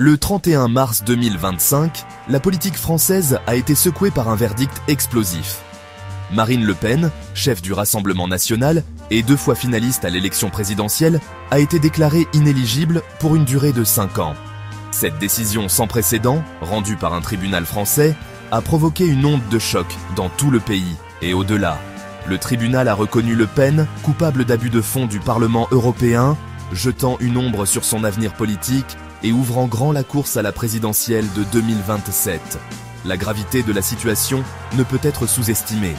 Le 31 mars 2025, la politique française a été secouée par un verdict explosif. Marine Le Pen, chef du Rassemblement national et 2 fois finaliste à l'élection présidentielle, a été déclarée inéligible pour une durée de 5 ans. Cette décision sans précédent, rendue par un tribunal français, a provoqué une onde de choc dans tout le pays et au-delà. Le tribunal a reconnu Le Pen coupable d'abus de fonds du Parlement européen, jetant une ombre sur son avenir politique et ouvrant grand la course à la présidentielle de 2027. La gravité de la situation ne peut être sous-estimée.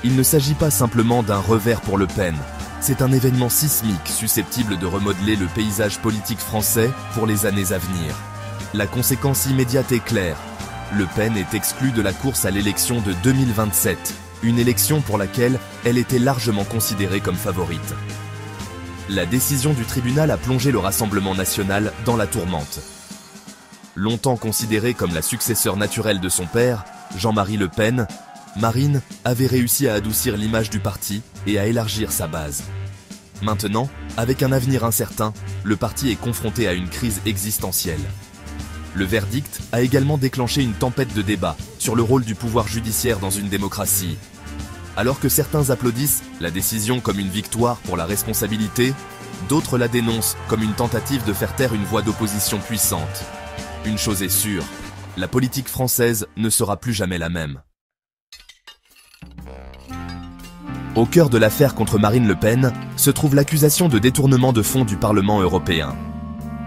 Il ne s'agit pas simplement d'un revers pour Le Pen, c'est un événement sismique susceptible de remodeler le paysage politique français pour les années à venir. La conséquence immédiate est claire. Le Pen est exclu de la course à l'élection de 2027, une élection pour laquelle elle était largement considérée comme favorite. La décision du tribunal a plongé le Rassemblement national dans la tourmente. Longtemps considérée comme la successeur naturelle de son père, Jean-Marie Le Pen, Marine avait réussi à adoucir l'image du parti et à élargir sa base. Maintenant, avec un avenir incertain, le parti est confronté à une crise existentielle. Le verdict a également déclenché une tempête de débats sur le rôle du pouvoir judiciaire dans une démocratie. Alors que certains applaudissent la décision comme une victoire pour la responsabilité, d'autres la dénoncent comme une tentative de faire taire une voix d'opposition puissante. Une chose est sûre, la politique française ne sera plus jamais la même. Au cœur de l'affaire contre Marine Le Pen se trouve l'accusation de détournement de fonds du Parlement européen.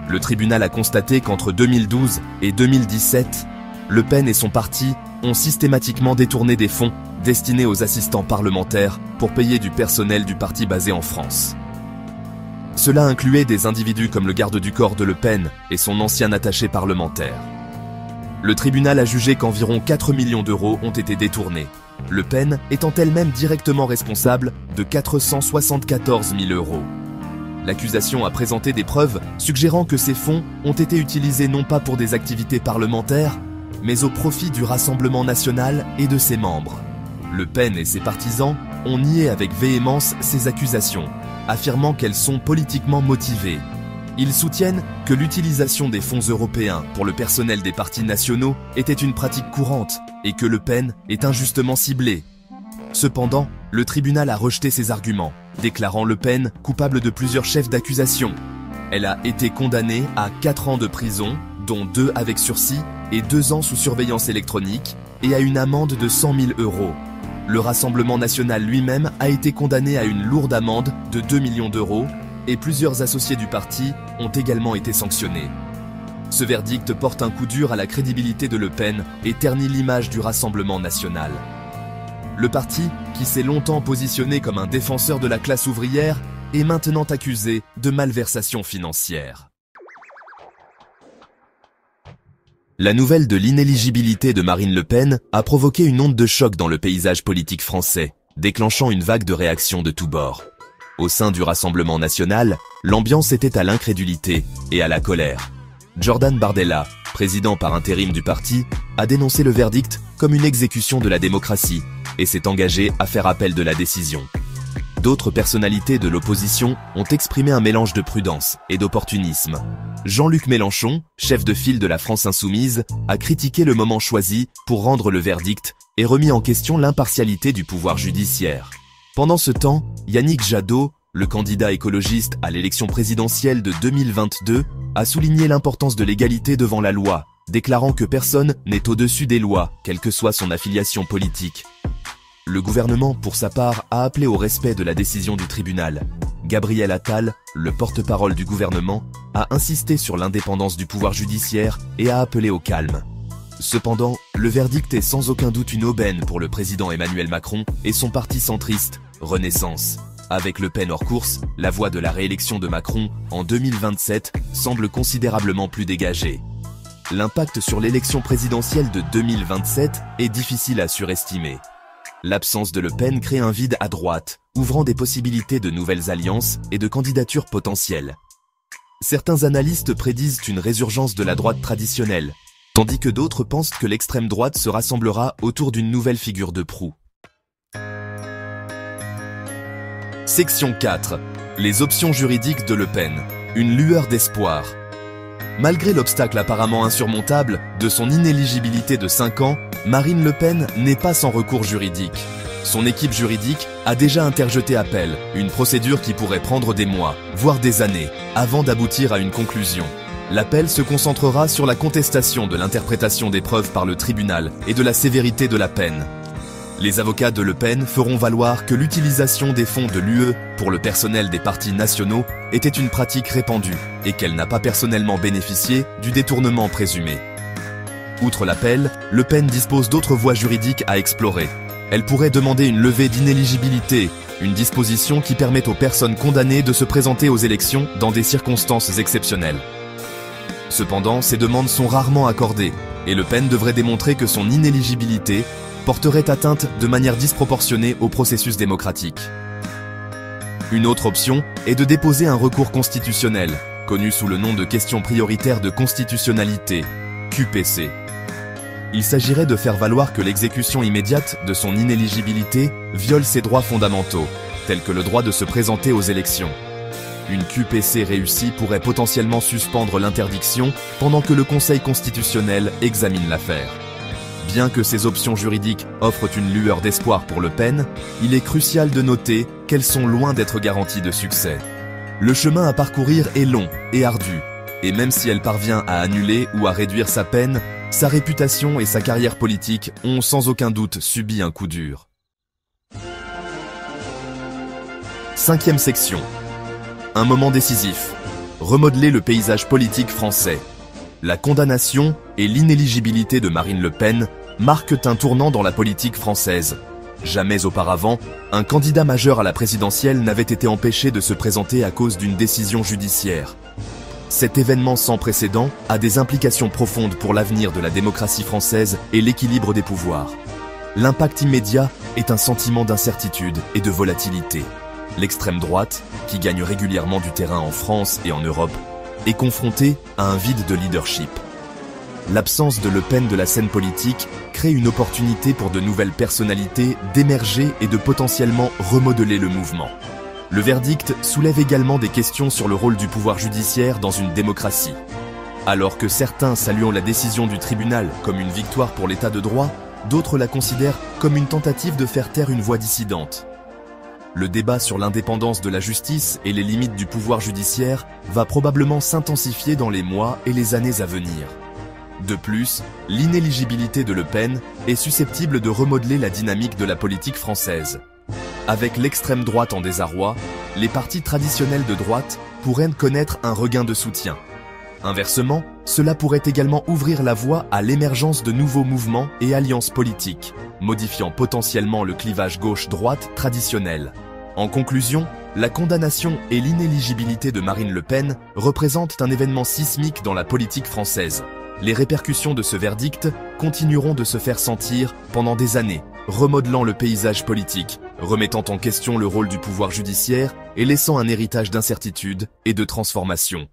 Le tribunal a constaté qu'entre 2012 et 2017, Le Pen et son parti ont systématiquement détourné des fonds destinés aux assistants parlementaires pour payer du personnel du parti basé en France. Cela incluait des individus comme le garde du corps de Le Pen et son ancien attaché parlementaire. Le tribunal a jugé qu'environ 4 millions d'euros ont été détournés, Le Pen étant elle-même directement responsable de 474 000 euros. L'accusation a présenté des preuves suggérant que ces fonds ont été utilisés non pas pour des activités parlementaires, mais au profit du Rassemblement national et de ses membres. Le Pen et ses partisans ont nié avec véhémence ces accusations, affirmant qu'elles sont politiquement motivées. Ils soutiennent que l'utilisation des fonds européens pour le personnel des partis nationaux était une pratique courante et que Le Pen est injustement ciblé. Cependant, le tribunal a rejeté ces arguments, déclarant Le Pen coupable de plusieurs chefs d'accusation. Elle a été condamnée à 4 ans de prison, dont 2 avec sursis et 2 ans sous surveillance électronique, et à une amende de 100 000 euros. Le Rassemblement national lui-même a été condamné à une lourde amende de 2 millions d'euros et plusieurs associés du parti ont également été sanctionnés. Ce verdict porte un coup dur à la crédibilité de Le Pen et ternit l'image du Rassemblement national. Le parti, qui s'est longtemps positionné comme un défenseur de la classe ouvrière, est maintenant accusé de malversation financière. La nouvelle de l'inéligibilité de Marine Le Pen a provoqué une onde de choc dans le paysage politique français, déclenchant une vague de réactions de tous bords. Au sein du Rassemblement national, l'ambiance était à l'incrédulité et à la colère. Jordan Bardella, président par intérim du parti, a dénoncé le verdict comme une exécution de la démocratie et s'est engagé à faire appel de la décision. D'autres personnalités de l'opposition ont exprimé un mélange de prudence et d'opportunisme. Jean-Luc Mélenchon, chef de file de la France insoumise, a critiqué le moment choisi pour rendre le verdict et remis en question l'impartialité du pouvoir judiciaire. Pendant ce temps, Yannick Jadot, le candidat écologiste à l'élection présidentielle de 2022, a souligné l'importance de l'égalité devant la loi, déclarant que personne n'est au-dessus des lois, quelle que soit son affiliation politique. Le gouvernement, pour sa part, a appelé au respect de la décision du tribunal. Gabriel Attal, le porte-parole du gouvernement, a insisté sur l'indépendance du pouvoir judiciaire et a appelé au calme. Cependant, le verdict est sans aucun doute une aubaine pour le président Emmanuel Macron et son parti centriste, Renaissance. Avec Le Pen hors course, la voie de la réélection de Macron en 2027 semble considérablement plus dégagée. L'impact sur l'élection présidentielle de 2027 est difficile à surestimer. L'absence de Le Pen crée un vide à droite, ouvrant des possibilités de nouvelles alliances et de candidatures potentielles. Certains analystes prédisent une résurgence de la droite traditionnelle, tandis que d'autres pensent que l'extrême droite se rassemblera autour d'une nouvelle figure de proue. Section 4. Les options juridiques de Le Pen. Une lueur d'espoir. Malgré l'obstacle apparemment insurmontable de son inéligibilité de 5 ans, Marine Le Pen n'est pas sans recours juridique. Son équipe juridique a déjà interjeté appel, une procédure qui pourrait prendre des mois, voire des années, avant d'aboutir à une conclusion. L'appel se concentrera sur la contestation de l'interprétation des preuves par le tribunal et de la sévérité de la peine. Les avocats de Le Pen feront valoir que l'utilisation des fonds de l'UE pour le personnel des partis nationaux était une pratique répandue et qu'elle n'a pas personnellement bénéficié du détournement présumé. Outre l'appel, Le Pen dispose d'autres voies juridiques à explorer. Elle pourrait demander une levée d'inéligibilité, une disposition qui permet aux personnes condamnées de se présenter aux élections dans des circonstances exceptionnelles. Cependant, ces demandes sont rarement accordées, et Le Pen devrait démontrer que son inéligibilité porterait atteinte de manière disproportionnée au processus démocratique. Une autre option est de déposer un recours constitutionnel, connu sous le nom de question prioritaire de constitutionnalité, QPC. Il s'agirait de faire valoir que l'exécution immédiate de son inéligibilité viole ses droits fondamentaux, tels que le droit de se présenter aux élections. Une QPC réussie pourrait potentiellement suspendre l'interdiction pendant que le Conseil constitutionnel examine l'affaire. Bien que ces options juridiques offrent une lueur d'espoir pour Le Pen, il est crucial de noter qu'elles sont loin d'être garanties de succès. Le chemin à parcourir est long et ardu, et même si elle parvient à annuler ou à réduire sa peine, sa réputation et sa carrière politique ont sans aucun doute subi un coup dur. 5e section. Un moment décisif. Remodeler le paysage politique français. La condamnation et l'inéligibilité de Marine Le Pen marquent un tournant dans la politique française. Jamais auparavant, un candidat majeur à la présidentielle n'avait été empêché de se présenter à cause d'une décision judiciaire. Cet événement sans précédent a des implications profondes pour l'avenir de la démocratie française et l'équilibre des pouvoirs. L'impact immédiat est un sentiment d'incertitude et de volatilité. L'extrême droite, qui gagne régulièrement du terrain en France et en Europe, est confrontée à un vide de leadership. L'absence de Le Pen de la scène politique crée une opportunité pour de nouvelles personnalités d'émerger et de potentiellement remodeler le mouvement. Le verdict soulève également des questions sur le rôle du pouvoir judiciaire dans une démocratie. Alors que certains saluent la décision du tribunal comme une victoire pour l'état de droit, d'autres la considèrent comme une tentative de faire taire une voix dissidente. Le débat sur l'indépendance de la justice et les limites du pouvoir judiciaire va probablement s'intensifier dans les mois et les années à venir. De plus, l'inéligibilité de Le Pen est susceptible de remodeler la dynamique de la politique française. Avec l'extrême droite en désarroi, les partis traditionnels de droite pourraient connaître un regain de soutien. Inversement, cela pourrait également ouvrir la voie à l'émergence de nouveaux mouvements et alliances politiques, modifiant potentiellement le clivage gauche-droite traditionnel. En conclusion, la condamnation et l'inéligibilité de Marine Le Pen représentent un événement sismique dans la politique française. Les répercussions de ce verdict continueront de se faire sentir pendant des années, remodelant le paysage politique, remettant en question le rôle du pouvoir judiciaire et laissant un héritage d'incertitude et de transformation.